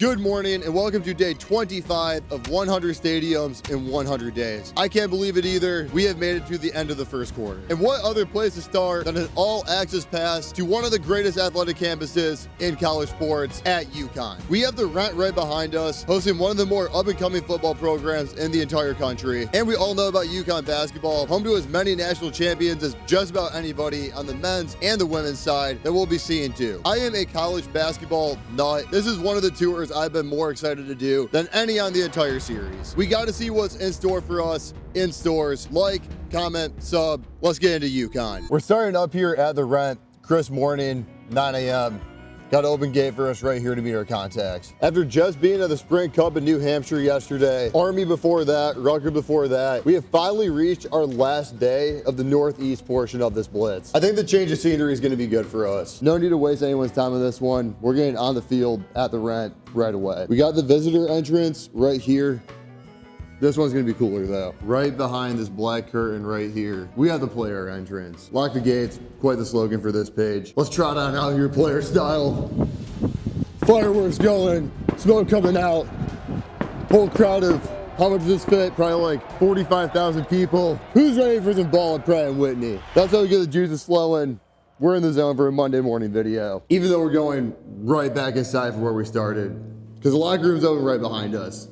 Good morning and welcome to day 25 of 100 stadiums in 100 days. I can't believe it either. We have made it to the end of the first quarter. And what other place to start than an all-access pass to one of the greatest athletic campuses in college sports at UConn. We have the Rent right behind us, hosting one of the more up-and-coming football programs in the entire country. And we all know about UConn basketball, home to as many national champions as just about anybody on the men's and the women's side that we'll be seeing too. I am a college basketball nut. This is one of the tours I've been more excited to do than any on the entire series. We got to see what's in store for us in stores. Like, comment, sub. Let's get into UConn. We're starting up here at the Rent, crisp morning, 9 a.m. Got an open gate for us right here to meet our contacts. After just being at the Spring Cup in New Hampshire yesterday, Army before that, Rutgers before that, we have finally reached our last day of the Northeast portion of this blitz. I think the change of scenery is going to be good for us. No need to waste anyone's time on this one. We're getting on the field at the Rent right away. We got the visitor entrance right here. This one's gonna be cooler though. Right behind this black curtain right here, we have the player entrance. Lock the gates, quite the slogan for this page. Let's trot on out here player style. Fireworks going, smoke coming out. Whole crowd of, how much does this fit? Probably like 45,000 people. Who's ready for some ball at Pratt & Whitney? That's how we get the juices flowing. We're in the zone for a Monday morning video. Even though we're going right back inside from where we started. Because the locker room's open right behind us.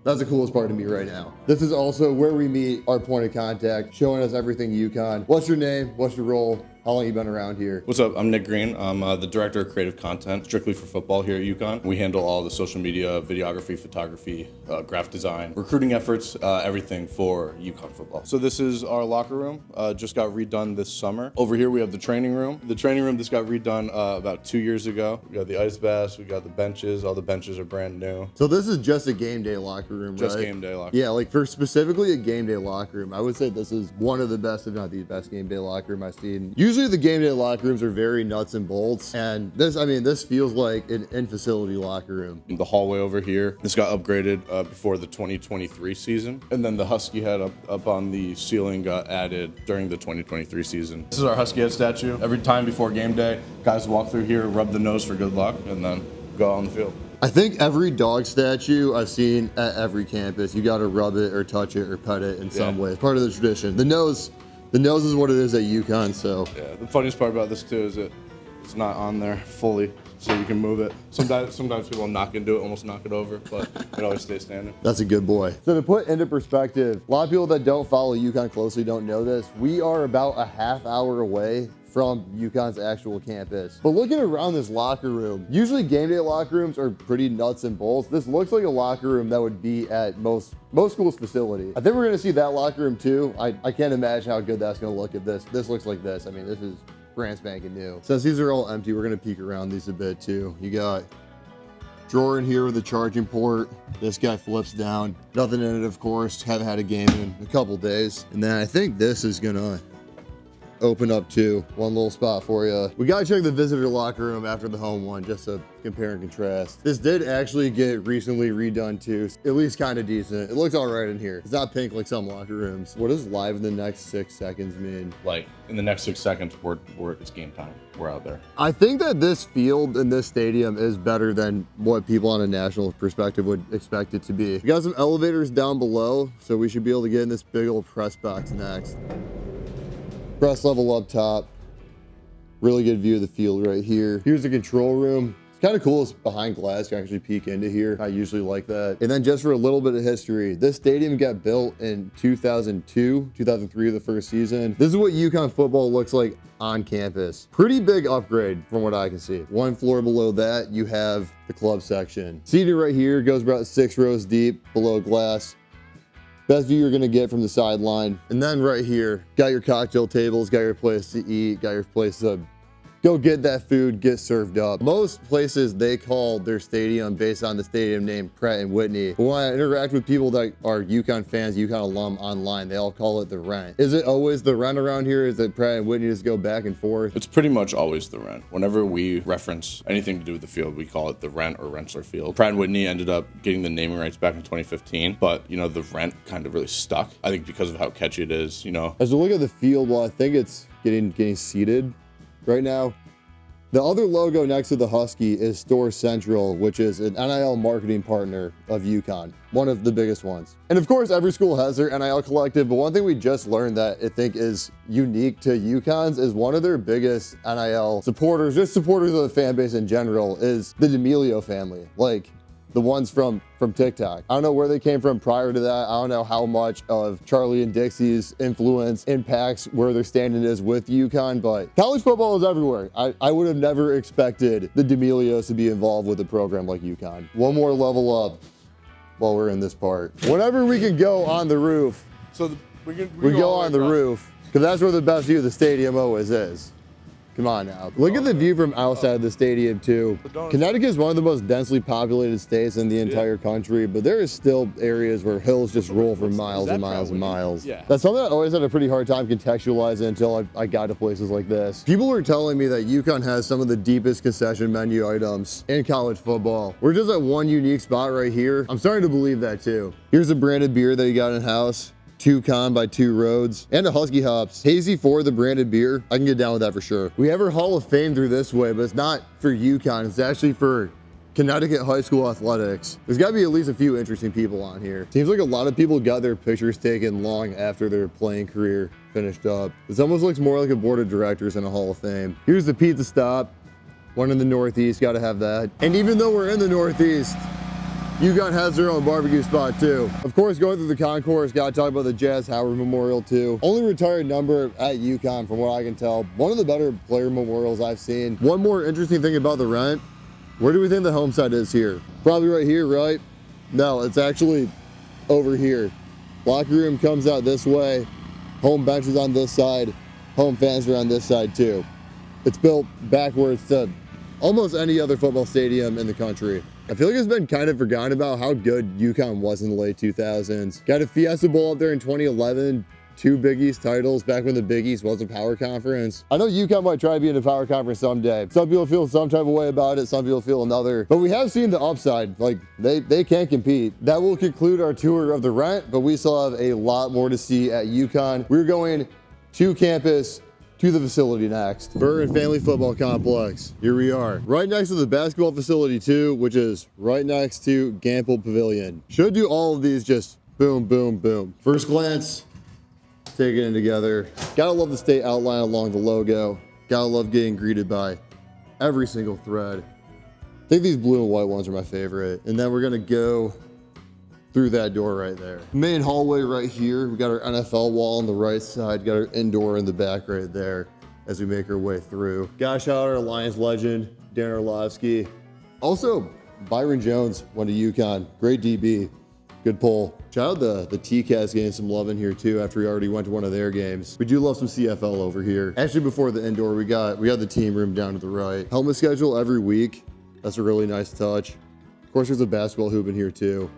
That's the coolest part to me right now. This is also where we meet our point of contact, showing us everything UConn. What's your name? What's your role? How long you been around here? What's up? I'm Nick Green. I'm the Director of Creative Content, strictly for football here at UConn. We handle all the social media, videography, photography, graphic design, recruiting efforts, everything for UConn football. So this is our locker room. Just got redone this summer. Over here we have the training room. The training room just got redone about 2 years ago. We got the ice baths, we got the benches. All the benches are brand new. So this is just a game day locker room, Just right? game day locker room. Yeah, like for specifically a game day locker room, I would say this is one of the best, if not the best game day locker room I've seen. Usually the game day locker rooms are very nuts and bolts. And this, I mean, this feels like an in-facility locker room. The hallway over here, this got upgraded before the 2023 season. And then the Husky head up on the ceiling got added during the 2023 season. This is our Husky head statue. Every time before game day, guys walk through here, rub the nose for good luck, and then go out on the field. I think every dog statue I've seen at every campus, you got to rub it or touch it or pet it in some way. It's part of the tradition. The nose is what it is at UConn, so. Yeah, the funniest part about this too is it's not on there fully, so you can move it. Sometimes people knock into it, almost knock it over, but it always stays standing. That's a good boy. So to put into perspective, a lot of people that don't follow UConn closely don't know this. We are about a half hour away from UConn's actual campus. But looking around this locker room, usually game day locker rooms are pretty nuts and bolts. This looks like a locker room that would be at most schools' facility. I think we're gonna see that locker room too. I can't imagine how good that's gonna look if this looks like this. I mean, this is brand spanking new. Since these are all empty, we're gonna peek around these a bit too. You got drawer in here with a charging port. This guy flips down. Nothing in it, of course. Haven't had a game in a couple days. And then I think this is gonna open up too. One little spot for you. We gotta check the visitor locker room after the home one just to compare and contrast. This did actually get recently redone too. At least kind of decent. It looks all right in here. It's not pink like some locker rooms. What does live in the next 6 seconds mean? Like in the next 6 seconds, it's game time. We're out there. I think that this field and this stadium is better than what people on a national perspective would expect it to be. We got some elevators down below, so we should be able to get in this big old press box next. Press level up top. Really good view of the field right here. Here's the control room. It's kind of cool. It's behind glass. You can actually peek into here. I usually like that. And then just for a little bit of history, this stadium got built in 2002, 2003, the first season. This is what UConn football looks like on campus. Pretty big upgrade from what I can see. One floor below that, you have the club section. Seating right here goes about 6 rows deep below glass. Best view you're gonna get from the sideline. And then right here, got your cocktail tables, got your place to eat, got your place to go get that food, get served up. Most places, they call their stadium based on the stadium name Pratt & Whitney. But when I interact with people that are UConn fans, UConn alum online, they all call it the Rent. Is it always the Rent around here? Is it Pratt & Whitney just go back and forth? It's pretty much always the Rent. Whenever we reference anything to do with the field, we call it the Rent or Rentschler Field. Pratt & Whitney ended up getting the naming rights back in 2015, but you know, the Rent kind of really stuck. I think because of how catchy it is, you know. As we look at the field, well, I think it's getting seated right now. The other logo next to the Husky is Store Central, which is an NIL marketing partner of UConn, one of the biggest ones. And of course, every school has their NIL collective, but one thing we just learned that I think is unique to UConn's is one of their biggest NIL supporters, just supporters of the fan base in general, is the D'Amelio family. Like, the ones from TikTok. I don't know where they came from prior to that. I don't know how much of Charlie and Dixie's influence impacts where their standing is with UConn, but college football is everywhere. I would have never expected the D'Amelios to be involved with a program like UConn. One more level up while we're in this part. Whenever we can go on the roof, we go on the roof, because that's where the best view of the stadium always is. Come on now. Look at the view from outside the stadium too. Connecticut is one of the most densely populated states in the entire country, but there is still areas where hills just roll for miles and miles and miles. Yeah. That's something I always had a pretty hard time contextualizing until I got to places like this. People were telling me that UConn has some of the deepest concession menu items in college football. We're just at one unique spot right here. I'm starting to believe that too. Here's a branded beer that you got in-house. UCONN by Two Roads, and a Husky Hops. Hazy for the branded beer. I can get down with that for sure. We have our Hall of Fame through this way, but it's not for UConn. It's actually for Connecticut high school athletics. There's got to be at least a few interesting people on here. Seems like a lot of people got their pictures taken long after their playing career finished up. This almost looks more like a board of directors than a Hall of Fame. Here's the pizza stop. One in the Northeast, got to have that. And even though we're in the Northeast, UConn has their own barbecue spot too. Of course, going through the concourse, gotta talk about the Jazz Howard Memorial too. Only retired number at UConn from what I can tell. One of the better player memorials I've seen. One more interesting thing about the rent, where do we think the home side is here? Probably right here, right? No, it's actually over here. Locker room comes out this way. Home bench is on this side. Home fans are on this side too. It's built backwards to almost any other football stadium in the country. I feel like it's been kind of forgotten about how good UConn was in the late 2000s. Got a Fiesta Bowl up there in 2011, 2 Big East titles back when the Big East was a power conference. I know UConn might try to be in a power conference someday. Some people feel some type of way about it, some people feel another. But we have seen the upside, like they can't compete. That will conclude our tour of the rent, but we still have a lot more to see at UConn. We're going to campus, to the facility next. Burton Family Football Complex. Here we are. Right next to the basketball facility too, which is right next to Gamble Pavilion. Should do all of these just boom, boom, boom. First glance, taking it together. Gotta love the state outline along the logo. Gotta love getting greeted by every single thread. I think these blue and white ones are my favorite. And then we're gonna go through that door right there. Main hallway right here. We got our NFL wall on the right side. Got our indoor in the back right there as we make our way through. Gotta shout out our Lions legend, Dan Orlovsky. Also, Byron Jones went to UConn. Great DB. Good pull. Shout out the T-Cats getting some love in here too after we already went to one of their games. We do love some CFL over here. Actually, before the indoor, we got the team room down to the right. Helmet schedule every week. That's a really nice touch. Of course, there's a basketball hoop in here too.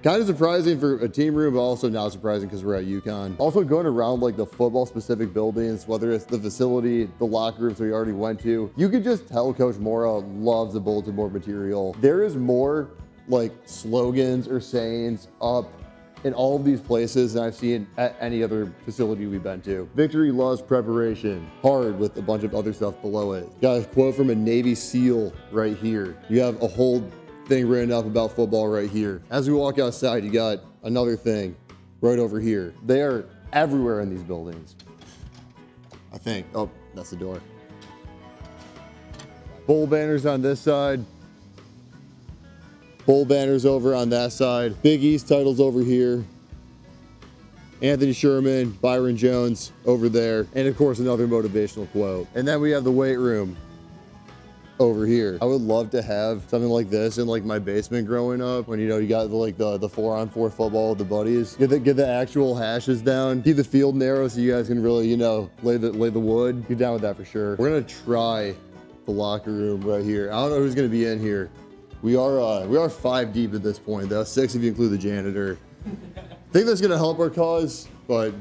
Kind of surprising for a team room, but also not surprising because we're at UConn. Also going around like the football specific buildings, whether it's the facility, the locker rooms we already went to, you could just tell Coach Mora loves the bulletin board material. There is more like slogans or sayings up in all of these places than I've seen at any other facility we've been to. Victory loves preparation, hard with a bunch of other stuff below it. Got a quote from a Navy SEAL right here. You have a whole thing written up about football right here. As we walk outside, you got another thing right over here. They are everywhere in these buildings. I think. Oh, that's the door. Bowl banners on this side. Bowl banners over on that side. Big East titles over here. Anthony Sherman, Byron Jones over there. And of course, another motivational quote. And then we have the weight room over here. I would love to have something like this in like my basement growing up when, you know, you got like the 4-on-4 football with the buddies. Get the actual hashes down. Keep the field narrow so you guys can really, you know, lay the wood. Get down with that for sure. We're gonna try the locker room right here. I don't know who's gonna be in here. We are 5 deep at this point though. 6 if you include the janitor. I think that's gonna help our cause, but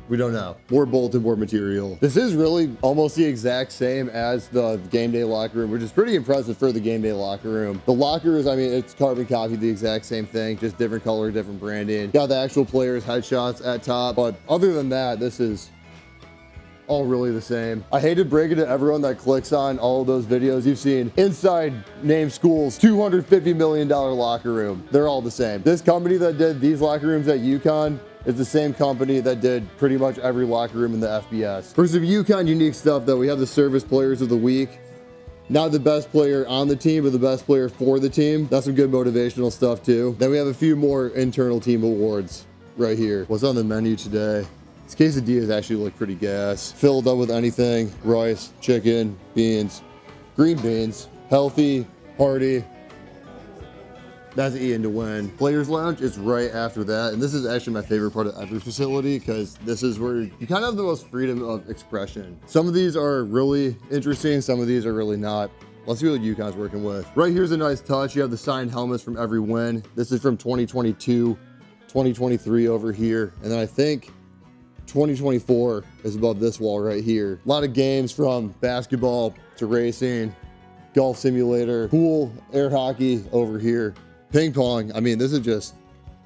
we don't know. More bulletin board material. This is really almost the exact same as the game day locker room, which is pretty impressive for the game day locker room. The lockers, I mean, it's carbon copy, the exact same thing, just different color, different branding. Got the actual players' headshots at top, but other than that, this is all really the same. I hate to break it to everyone that clicks on all of those videos you've seen. Inside name schools, $250 million locker room. They're all the same. This company that did these locker rooms at UConn is the same company that did pretty much every locker room in the FBS. For some UConn unique stuff though, we have the Service Players of the Week. Not the best player on the team, but the best player for the team. That's some good motivational stuff too. Then we have a few more internal team awards right here. What's on the menu today? These quesadillas actually look pretty gas. Filled up with anything, rice, chicken, beans, green beans, healthy, hearty. That's eating to win. Players Lounge is right after that. And this is actually my favorite part of every facility because this is where you kind of have the most freedom of expression. Some of these are really interesting. Some of these are really not. Let's see what UConn's working with. Right here's a nice touch. You have the signed helmets from every win. This is from 2022, 2023 over here. And then I think 2024 is above this wall right here. A lot of games from basketball to racing, golf simulator, pool, air hockey over here. Ping pong, I mean, this is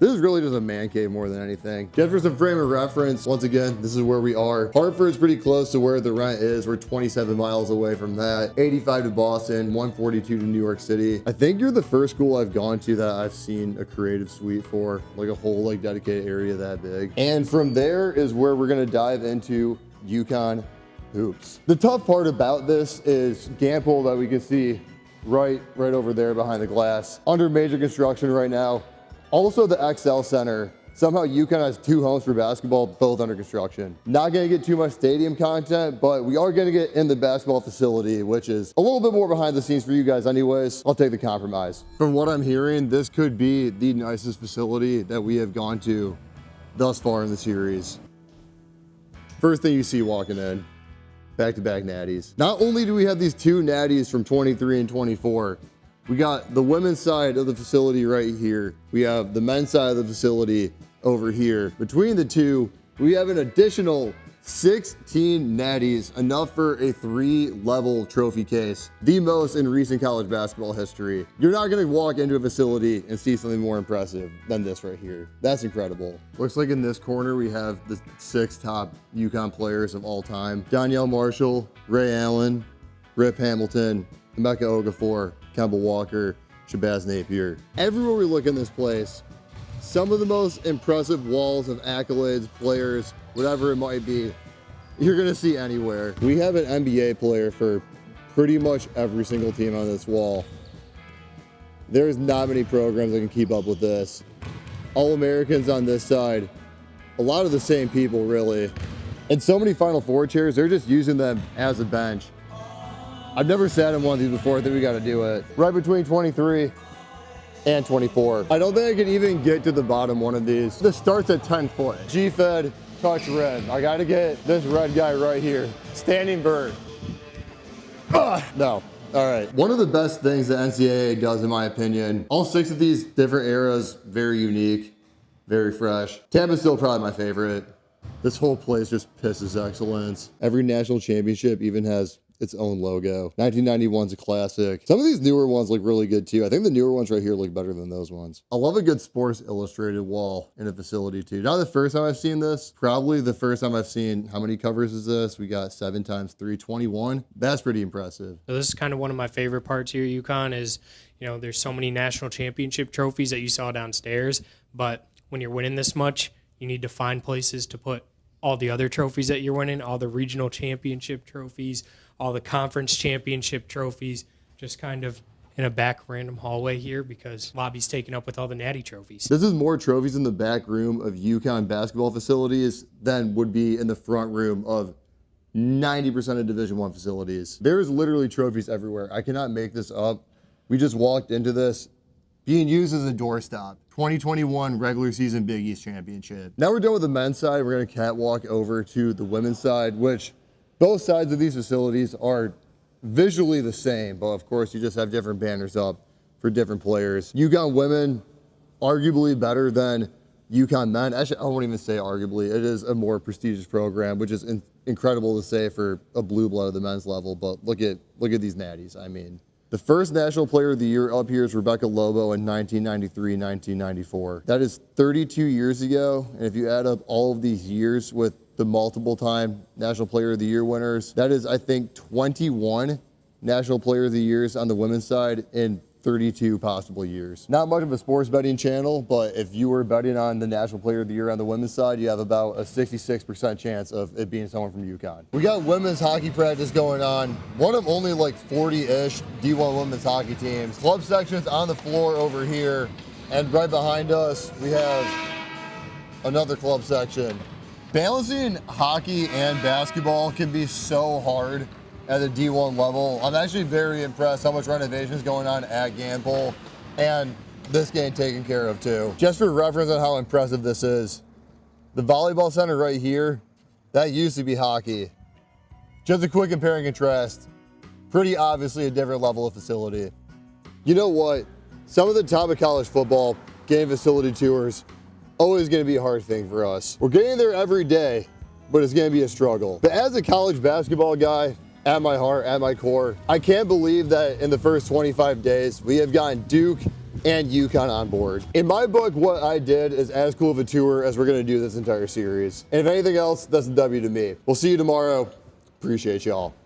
really just a man cave more than anything. Just for some frame of reference, once again, this is where we are. Hartford's pretty close to where the rent is. We're 27 miles away from that. 85 to Boston, 142 to New York City. I think you're the first school I've gone to that I've seen a creative suite for, like a whole like dedicated area that big. And from there is where we're gonna dive into UConn hoops. The tough part about this is Gamble that we can see right over there behind the glass. Under major construction right now. Also the XL Center. Somehow UConn has 2 homes for basketball, both under construction. Not gonna get too much stadium content, but we are gonna get in the basketball facility, which is a little bit more behind the scenes for you guys anyways. I'll take the compromise. From what I'm hearing, this could be the nicest facility that we have gone to thus far in the series. First thing you see walking in, back-to-back natties. Not only do we have these 2 natties from 23 and 24, we got the women's side of the facility right here. We have the men's side of the facility over here. Between the two, we have an additional 16 natties, enough for a 3-level trophy case, the most in recent college basketball history. You're not gonna walk into a facility and see something more impressive than this right here. That's incredible. Looks like in this corner, we have the 6 top UConn players of all time. Donyell Marshall, Ray Allen, Rip Hamilton, Emeka Okafor, Kemba Walker, Shabazz Napier. Everywhere we look in this place, some of the most impressive walls of accolades, players, whatever it might be, you're gonna see anywhere. We have an NBA player for pretty much every single team on this wall. There's not many programs that can keep up with this. All-Americans on this side, a lot of the same people really. And so many Final Four chairs, they're just using them as a bench. I've never sat in one of these before. I think we got to do it. Right between 23 and 24. I don't think I can even get to the bottom one of these. This starts at 10 foot. G-Fed, touch red. I got to get this red guy right here. Standing bird. No. All right. One of the best things that NCAA does, in my opinion, all 6 of these different eras, very unique, very fresh. Tampa's still probably my favorite. This whole place just pisses excellence. Every national championship even has its own logo. 1991's a classic. Some of these newer ones look really good too. I think the newer ones right here look better than those ones. I love a good Sports Illustrated wall in a facility too. Not the first time I've seen this, probably the first time I've seen, how many covers is this? We got 7 times 3, 21. That's pretty impressive. So this is kind of one of my favorite parts here at UConn is, you know, there's so many national championship trophies that you saw downstairs, but when you're winning this much, you need to find places to put all the other trophies that you're winning, all the regional championship trophies, all the conference championship trophies, just kind of in a back random hallway here because lobby's taken up with all the natty trophies. This is more trophies in the back room of UConn basketball facilities than would be in the front room of 90% of Division I facilities. There is literally trophies everywhere. I cannot make this up. We just walked into this being used as a doorstop. 2021 regular season Big East Championship. Now we're done with the men's side. We're gonna catwalk over to the women's side, which both sides of these facilities are visually the same, but of course you just have different banners up for different players. UConn women, arguably better than UConn men. Actually, I won't even say arguably. It is a more prestigious program, which is incredible to say for a blue blood at the men's level, but look at these natties. I mean, the first National Player of the Year up here is Rebecca Lobo in 1993, 1994. That is 32 years ago, and if you add up all of these years with the multiple time National Player of the Year winners. That is, I think, 21 National Player of the Years on the women's side in 32 possible years. Not much of a sports betting channel, but if you were betting on the National Player of the Year on the women's side, you have about a 66% chance of it being someone from UConn. We got women's hockey practice going on. One of only like 40-ish D1 women's hockey teams. Club sections on the floor over here, and right behind us, we have another club section. Balancing hockey and basketball can be so hard at the D1 level. I'm actually very impressed how much renovation is going on at Gamble, and this getting taken care of too. Just for reference on how impressive this is, the volleyball center right here, that used to be hockey. Just a quick compare and contrast. Pretty obviously a different level of facility. You know what? Some of the top of college football game facility tours, always gonna be a hard thing for us. We're getting there every day, but it's gonna be a struggle. But as a college basketball guy, at my heart, at my core, I can't believe that in the first 25 days, we have gotten Duke and UConn on board. In my book, what I did is as cool of a tour as we're gonna do this entire series. And if anything else, that's a W to me. We'll see you tomorrow. Appreciate y'all.